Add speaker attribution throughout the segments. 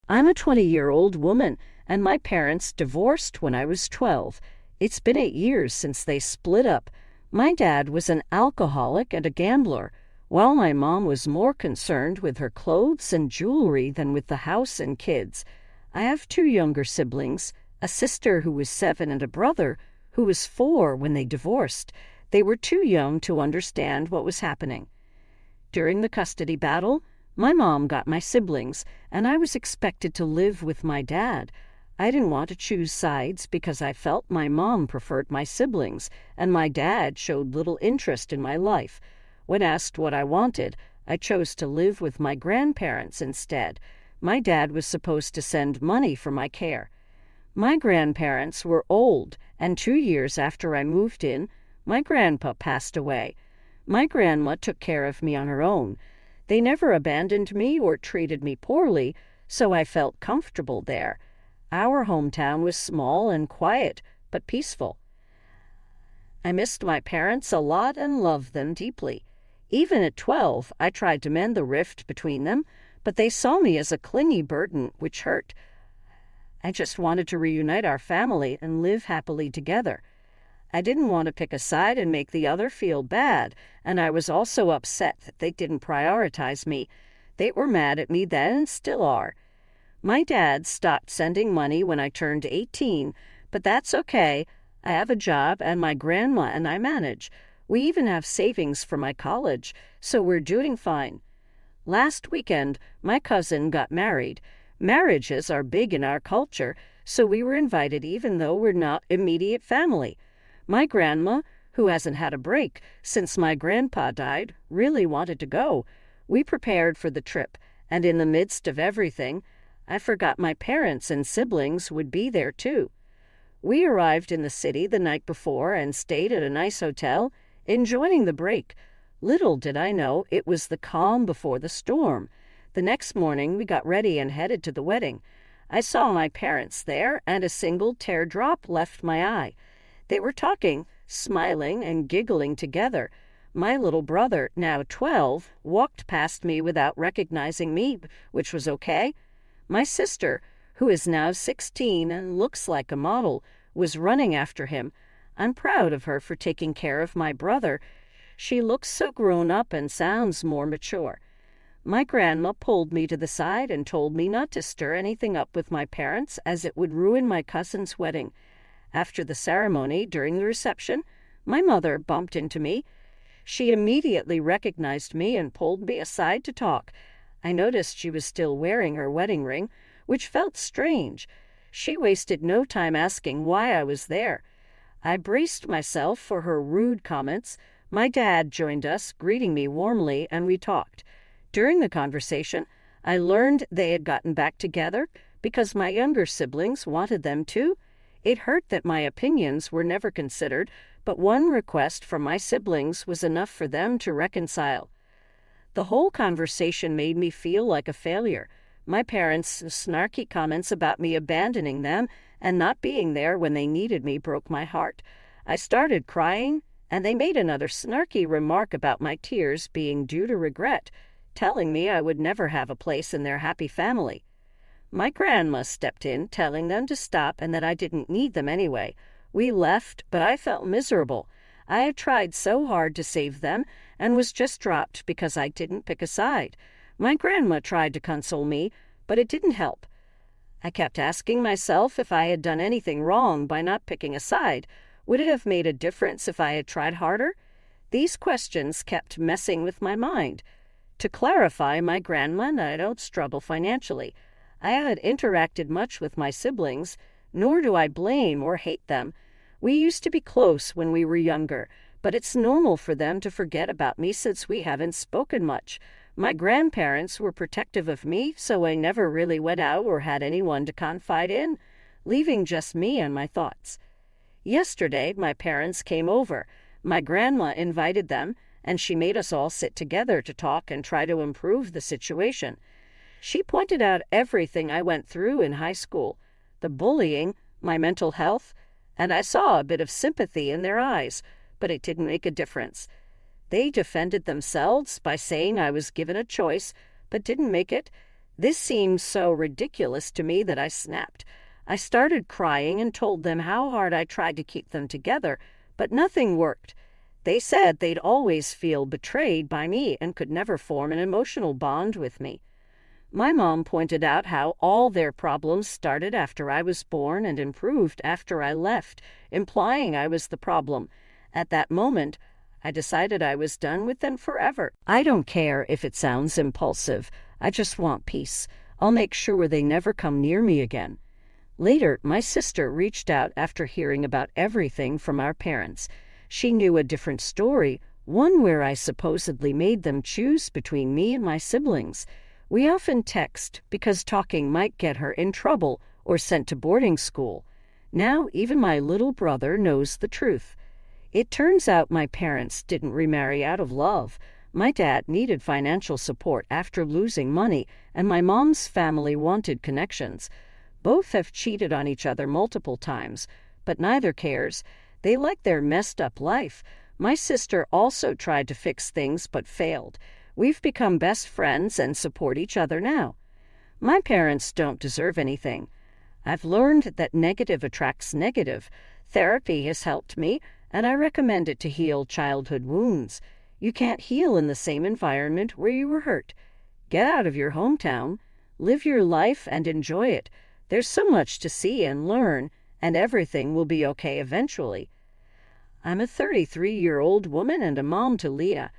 Speaker 1: I'm a 20-year-old woman, and my parents divorced when I was 12. It's been 8 years since they split up. My dad was an alcoholic and a gambler, while my mom was more concerned with her clothes and jewelry than with the house and kids. I have 2 younger siblings, a sister who was 7 and a brother who was 4 when they divorced. They were too young to understand what was happening. During the custody battle, my mom got my siblings, and I was expected to live with my dad. I didn't want to choose sides because I felt my mom preferred my siblings, and my dad showed little interest in my life. When asked what I wanted, I chose to live with my grandparents instead. My dad was supposed to send money for my care. My grandparents were old, and 2 years after I moved in, my grandpa passed away. My grandma took care of me on her own. They never abandoned me or treated me poorly, so I felt comfortable there. Our hometown was small and quiet, but peaceful. I missed my parents a lot and loved them deeply. Even at 12, I tried to mend the rift between them, but they saw me as a clingy burden, which hurt. I just wanted to reunite our family and live happily together. I didn't want to pick a side and make the other feel bad, and I was also upset that they didn't prioritize me. They were mad at me then and still are. My dad stopped sending money when I turned 18, but that's okay. I have a job, and my grandma and I manage. We even have savings for my college, so we're doing fine. Last weekend, my cousin got married. Marriages are big in our culture, so we were invited even though we're not immediate family. My grandma, who hasn't had a break since my grandpa died, really wanted to go. We prepared for the trip, and in the midst of everything, I forgot my parents and siblings would be there too. We arrived in the city the night before and stayed at a nice hotel, enjoying the break. Little did I know it was the calm before the storm. The next morning we got ready and headed to the wedding. I saw my parents there, and a single teardrop left my eye. They were talking, smiling, and giggling together. My little brother, now 12, walked past me without recognizing me, which was okay. My sister, who is now 16 and looks like a model, was running after him. I'm proud of her for taking care of my brother. She looks so grown up and sounds more mature. My grandma pulled me to the side and told me not to stir anything up with my parents as it would ruin my cousin's wedding. After the ceremony, during the reception, my mother bumped into me. She immediately recognized me and pulled me aside to talk. I noticed she was still wearing her wedding ring, which felt strange. She wasted no time asking why I was there. I braced myself for her rude comments. My dad joined us, greeting me warmly, and we talked. During the conversation, I learned they had gotten back together because my younger siblings wanted them to. It hurt that my opinions were never considered, but one request from my siblings was enough for them to reconcile. The whole conversation made me feel like a failure. My parents' snarky comments about me abandoning them and not being there when they needed me broke my heart. I started crying, and they made another snarky remark about my tears being due to regret, telling me I would never have a place in their happy family. My grandma stepped in, telling them to stop and that I didn't need them anyway. We left, but I felt miserable. I had tried so hard to save them and was just dropped because I didn't pick a side. My grandma tried to console me, but it didn't help. I kept asking myself if I had done anything wrong by not picking a side. Would it have made a difference if I had tried harder? These questions kept messing with my mind. To clarify, my grandma and I don't struggle financially. I haven't interacted much with my siblings, nor do I blame or hate them. We used to be close when we were younger, but it's normal for them to forget about me since we haven't spoken much. My grandparents were protective of me, so I never really went out or had anyone to confide in, leaving just me and my thoughts. Yesterday, my parents came over. My grandma invited them, and she made us all sit together to talk and try to improve the situation. She pointed out everything I went through in high school, the bullying, my mental health, and I saw a bit of sympathy in their eyes, but it didn't make a difference. They defended themselves by saying I was given a choice, but didn't make it. This seemed so ridiculous to me that I snapped. I started crying and told them how hard I tried to keep them together, but nothing worked. They said they'd always feel betrayed by me and could never form an emotional bond with me. My mom pointed out how all their problems started after I was born and improved after I left, implying I was the problem. At that moment, I decided I was done with them forever. I don't care if it sounds impulsive. I just want peace. I'll make sure they never come near me again. Later, my sister reached out after hearing about everything from our parents. She knew a different story, one where I supposedly made them choose between me and my siblings. We often text because talking might get her in trouble or sent to boarding school. Now even my little brother knows the truth. It turns out my parents didn't remarry out of love. My dad needed financial support after losing money, and my mom's family wanted connections. Both have cheated on each other multiple times, but neither cares. They like their messed up life. My sister also tried to fix things but failed. We've become best friends and support each other now. My parents don't deserve anything. I've learned that negative attracts negative. Therapy has helped me, and I recommend it to heal childhood wounds. You can't heal in the same environment where you were hurt. Get out of your hometown, live your life, and enjoy it. There's so much to see and learn, and everything will be okay eventually. I'm a 33-year-old woman and a mom to Leah.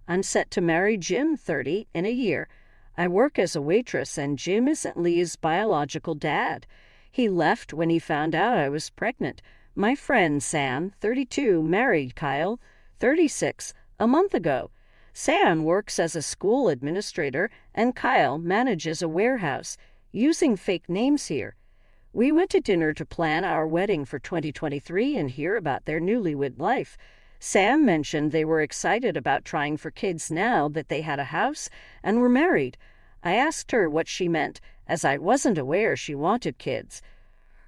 Speaker 1: I'm set to marry Jim, 30, in a year. I work as a waitress, and Jim isn't Leah's biological dad. He left when he found out I was pregnant. My friend Sam, 32, married Kyle, 36, a month ago. Sam works as a school administrator, and Kyle manages a warehouse, using fake names here. We went to dinner to plan our wedding for 2023 and hear about their newlywed life. Sam mentioned they were excited about trying for kids now that they had a house and were married. I asked her what she meant, as I wasn't aware she wanted kids.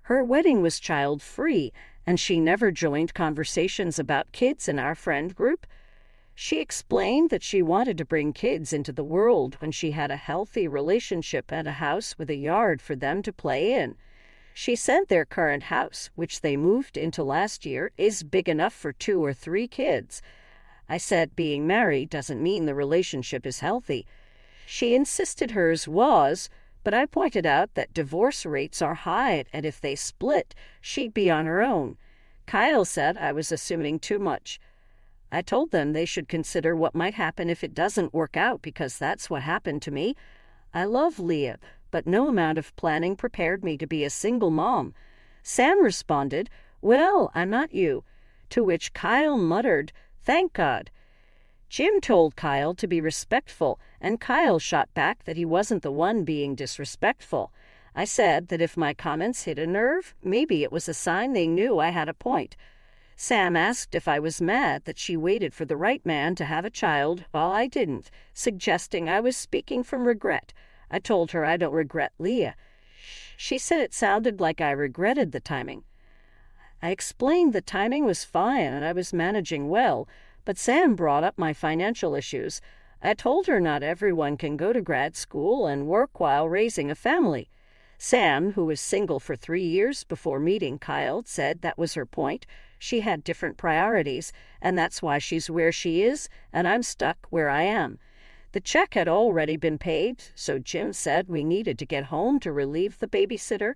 Speaker 1: Her wedding was child-free, and she never joined conversations about kids in our friend group. She explained that she wanted to bring kids into the world when she had a healthy relationship and a house with a yard for them to play in. She said their current house, which they moved into last year, is big enough for 2 or 3 kids. I said being married doesn't mean the relationship is healthy. She insisted hers was, but I pointed out that divorce rates are high, and if they split, she'd be on her own. Kyle said I was assuming too much. I told them they should consider what might happen if it doesn't work out, because that's what happened to me. I love Leah, but no amount of planning prepared me to be a single mom. Sam responded, "Well, I'm not you," to which Kyle muttered, "Thank God." Jim told Kyle to be respectful, and Kyle shot back that he wasn't the one being disrespectful. I said that if my comments hit a nerve, maybe it was a sign they knew I had a point. Sam asked if I was mad that she waited for the right man to have a child while I didn't, suggesting I was speaking from regret. I told her I don't regret Leah. She said it sounded like I regretted the timing. I explained the timing was fine and I was managing well, but Sam brought up my financial issues. I told her not everyone can go to grad school and work while raising a family. Sam, who was single for 3 years before meeting Kyle, said that was her point. She had different priorities, and that's why she's where she is, and I'm stuck where I am. The check had already been paid, so Jim said we needed to get home to relieve the babysitter.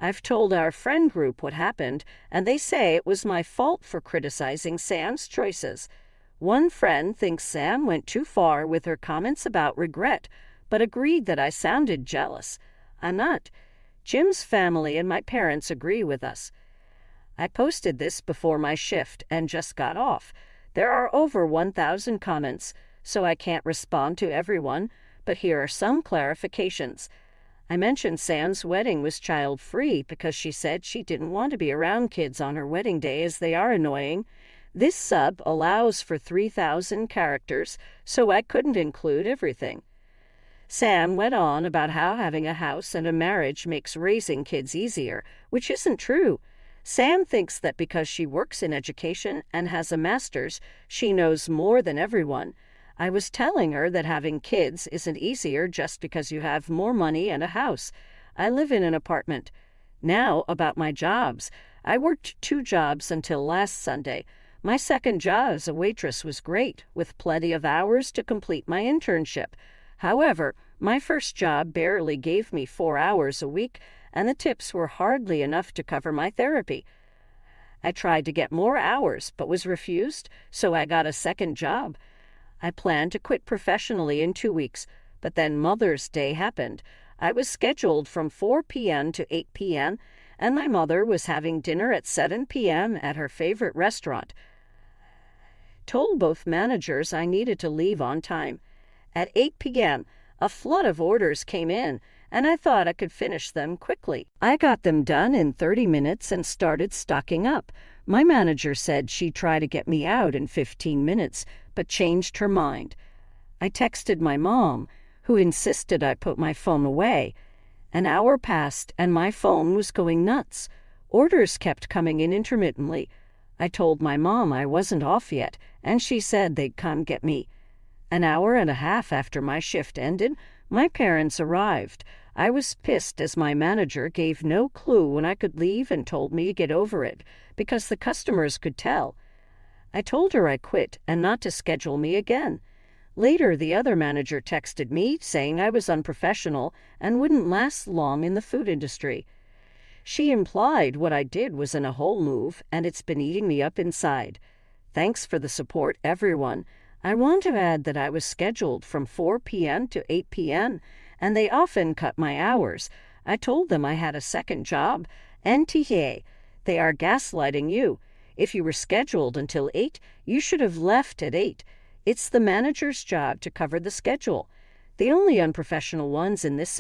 Speaker 1: I've told our friend group what happened, and they say it was my fault for criticizing Sam's choices. One friend thinks Sam went too far with her comments about regret, but agreed that I sounded jealous. I'm not. Jim's family and my parents agree with us. I posted this before my shift and just got off. There are over 1,000 comments, so I can't respond to everyone, but here are some clarifications. I mentioned Sam's wedding was child-free because she said she didn't want to be around kids on her wedding day as they are annoying. This sub allows for 3,000 characters, so I couldn't include everything. Sam went on about how having a house and a marriage makes raising kids easier, which isn't true. Sam thinks that because she works in education and has a master's, she knows more than everyone. I was telling her that having kids isn't easier just because you have more money and a house. I live in an apartment. Now, about my jobs. I worked 2 jobs until last Sunday. My second job as a waitress was great, with plenty of hours to complete my internship. However, my first job barely gave me 4 hours a week, and the tips were hardly enough to cover my therapy. I tried to get more hours, but was refused, so I got a second job. I planned to quit professionally in 2 weeks, but then Mother's Day happened. I was scheduled from 4 p.m. to 8 p.m., and my mother was having dinner at 7 p.m. at her favorite restaurant. Told both managers I needed to leave on time. At 8 p.m., a flood of orders came in, and I thought I could finish them quickly. I got them done in 30 minutes and started stocking up. My manager said she'd try to get me out in 15 minutes, but changed her mind. I texted my mom, who insisted I put my phone away. An hour passed, and my phone was going nuts. Orders kept coming in intermittently. I told my mom I wasn't off yet, and she said they'd come get me. An hour and a half after my shift ended, my parents arrived. I was pissed as my manager gave no clue when I could leave and told me to get over it, because the customers could tell. I told her I quit and not to schedule me again. Later, the other manager texted me saying I was unprofessional and wouldn't last long in the food industry. She implied what I did was in a whole move, and it's been eating me up inside. Thanks for the support, everyone. I want to add that I was scheduled from 4 p.m. to 8 p.m., and they often cut my hours. I told them I had a second job. NTA. They are gaslighting you. If you were scheduled until 8, you should have left at 8. It's the manager's job to cover the schedule. The only unprofessional ones in this